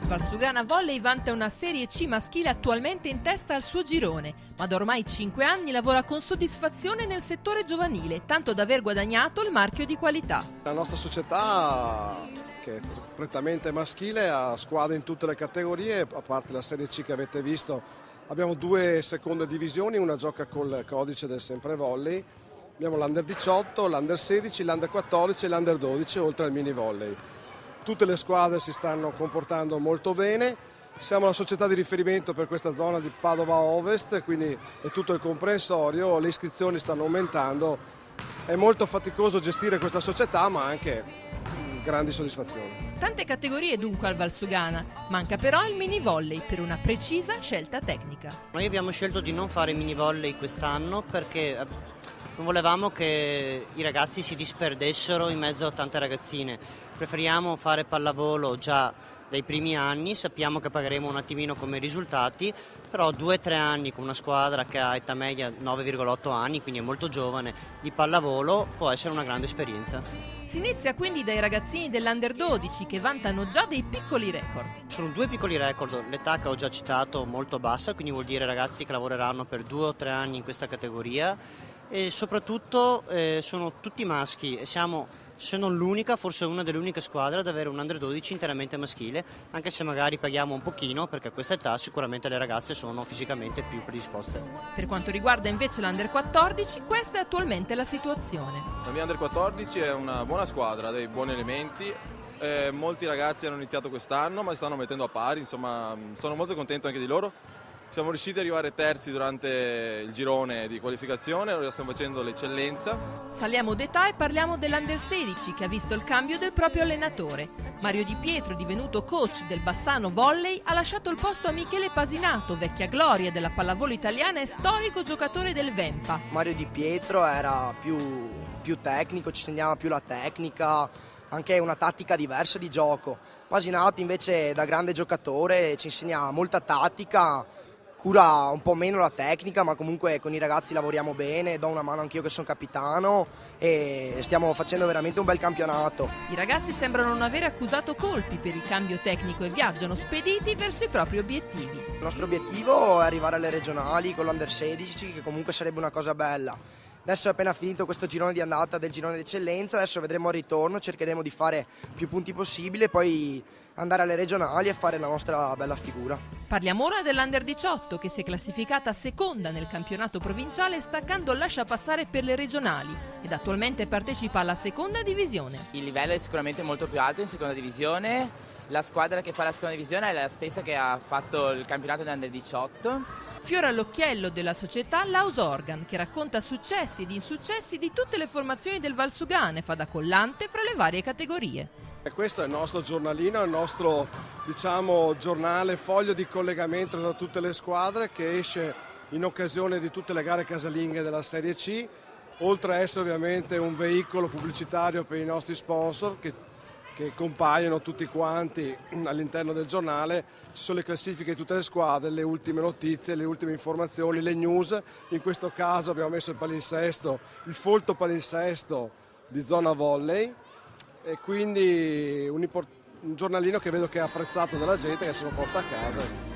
Valsugana Volley vanta una Serie C maschile attualmente in testa al suo girone, ma da ormai 5 anni lavora con soddisfazione nel settore giovanile, tanto da aver guadagnato il marchio di qualità. La nostra società, che è prettamente maschile, ha squadre in tutte le categorie, a parte la Serie C che avete visto. Abbiamo 2 seconde divisioni, una gioca col codice del Sempre Volley. Abbiamo l'Under 18, l'Under 16, l'Under 14 e l'Under 12, oltre al mini volley. Tutte le squadre si stanno comportando molto bene. Siamo la società di riferimento per questa zona di Padova Ovest, quindi è tutto il comprensorio, le iscrizioni stanno aumentando. È molto faticoso gestire questa società, ma anche grandi soddisfazioni. Tante categorie dunque al Valsugana, manca però il mini volley per una precisa scelta tecnica. Noi abbiamo scelto di non fare mini volley quest'anno perché non volevamo che i ragazzi si disperdessero in mezzo a tante ragazzine. Preferiamo fare pallavolo già dai primi anni, sappiamo che pagheremo un attimino come risultati, però 2-3 anni con una squadra che ha età media 9,8 anni, quindi è molto giovane, di pallavolo può essere una grande esperienza. Si inizia quindi dai ragazzini dell'Under 12 che vantano già dei piccoli record. Sono 2 piccoli record, l'età che ho già citato molto bassa, quindi vuol dire ragazzi che lavoreranno per 2 o 3 anni in questa categoria e soprattutto sono tutti maschi e siamo, se non l'unica, forse una delle uniche squadre ad avere un Under 12 interamente maschile, anche se magari paghiamo un pochino perché a questa età sicuramente le ragazze sono fisicamente più predisposte. Per quanto riguarda invece l'Under 14, questa è attualmente la situazione. La mia Under 14 è una buona squadra, ha dei buoni elementi. Molti ragazzi hanno iniziato quest'anno ma si stanno mettendo a pari, insomma sono molto contento anche di loro. Siamo riusciti ad arrivare terzi durante il girone di qualificazione, ora stiamo facendo l'eccellenza. Saliamo d'età e parliamo dell'Under 16 che ha visto il cambio del proprio allenatore. Mario Di Pietro, divenuto coach del Bassano Volley, ha lasciato il posto a Michele Pasinato, vecchia gloria della pallavolo italiana e storico giocatore del Vempa. Mario Di Pietro era più tecnico, ci insegnava più la tecnica, anche una tattica diversa di gioco. Pasinato invece da grande giocatore ci insegna molta tattica, cura un po' meno la tecnica, ma comunque con i ragazzi lavoriamo bene, do una mano anch'io che sono capitano e stiamo facendo veramente un bel campionato. I ragazzi sembrano non aver accusato colpi per il cambio tecnico e viaggiano spediti verso i propri obiettivi. Il nostro obiettivo è arrivare alle regionali con l'Under 16, che comunque sarebbe una cosa bella. Adesso è appena finito questo girone di andata del girone d'eccellenza, adesso vedremo il ritorno, cercheremo di fare più punti possibile, poi andare alle regionali e fare la nostra bella figura. Parliamo ora dell'Under 18 che si è classificata seconda nel campionato provinciale staccando il lasciapassare per le regionali ed attualmente partecipa alla seconda divisione. Il livello è sicuramente molto più alto in seconda divisione, la squadra che fa la seconda divisione è la stessa che ha fatto il campionato dell'Under 18. Fiora all'occhiello della società Laus Organ, che racconta successi ed insuccessi di tutte le formazioni del Valsugana e fa da collante fra le varie categorie. E questo è il nostro giornalino, il nostro giornale, foglio di collegamento tra tutte le squadre che esce in occasione di tutte le gare casalinghe della Serie C, oltre a essere ovviamente un veicolo pubblicitario per i nostri sponsor che compaiono tutti quanti all'interno del giornale. Ci sono le classifiche di tutte le squadre, le ultime notizie, le ultime informazioni, le news. In questo caso abbiamo messo il palinsesto, il folto palinsesto di zona volley e quindi un giornalino che vedo che è apprezzato dalla gente che se lo porta a casa.